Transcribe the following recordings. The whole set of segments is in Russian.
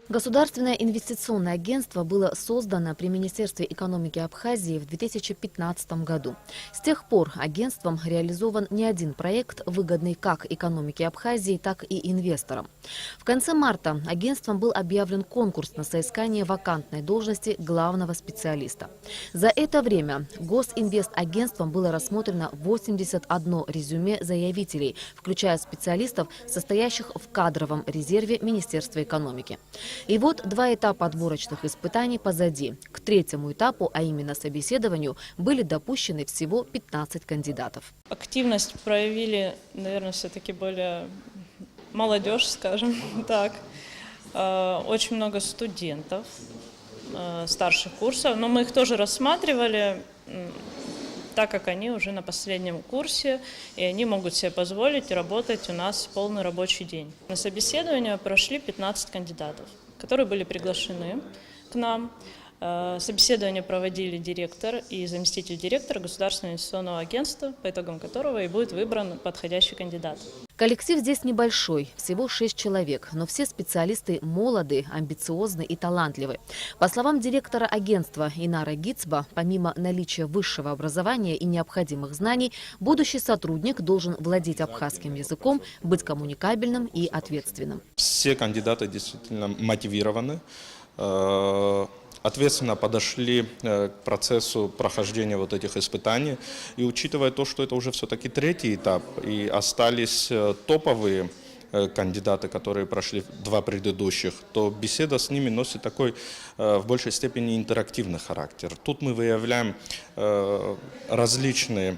Государственное инвестиционное агентство было создано при Министерстве экономики Абхазии в 2015 году. С тех пор агентством реализован не один проект, выгодный как экономике Абхазии, так и инвесторам. В конце марта агентством был объявлен конкурс на соискание вакантной должности главного специалиста. За это время Госинвестагентством было рассмотрено 81 резюме заявителей, включая специалистов, состоящих в кадровом резерве Министерства экономики. И вот два этапа отборочных испытаний позади. К третьему этапу, а именно собеседованию, были допущены всего 15 кандидатов. Активность проявили, наверное, все-таки более молодежь, скажем так. Очень много студентов старших курсов, но мы их тоже рассматривали, так как они уже на последнем курсе, и они могут себе позволить работать у нас полный рабочий день. На собеседование прошли 15 кандидатов, которые были приглашены к нам. Собеседование проводили директор и заместитель директора Государственного инвестиционного агентства, по итогам которого и будет выбран подходящий кандидат. Коллектив здесь небольшой, всего 6 человек, но все специалисты молоды, амбициозны и талантливы. По словам директора агентства Инара Гицба, помимо наличия высшего образования и необходимых знаний, будущий сотрудник должен владеть абхазским языком, быть коммуникабельным и ответственным. Все кандидаты действительно мотивированы, ответственно подошли к процессу прохождения вот этих испытаний. И учитывая то, что это уже все-таки третий этап, и остались топовые кандидаты, которые прошли два предыдущих, то беседа с ними носит такой в большей степени интерактивный характер. Тут мы выявляем различные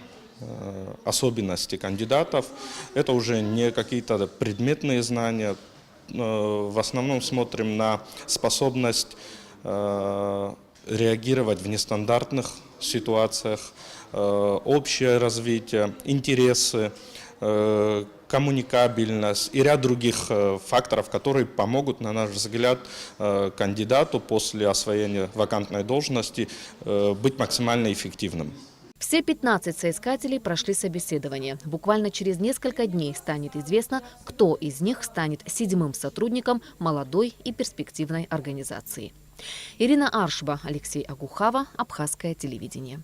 особенности кандидатов. Это уже не какие-то предметные знания. В основном смотрим на способность реагировать в нестандартных ситуациях, общее развитие, интересы, коммуникабельность и ряд других факторов, которые помогут, на наш взгляд, кандидату после освоения вакантной должности быть максимально эффективным. Все 15 соискателей прошли собеседование. Буквально через несколько дней станет известно, кто из них станет 7-м сотрудником молодой и перспективной организации. Ирина Аршба, Алексей Агухава, Абхазское телевидение.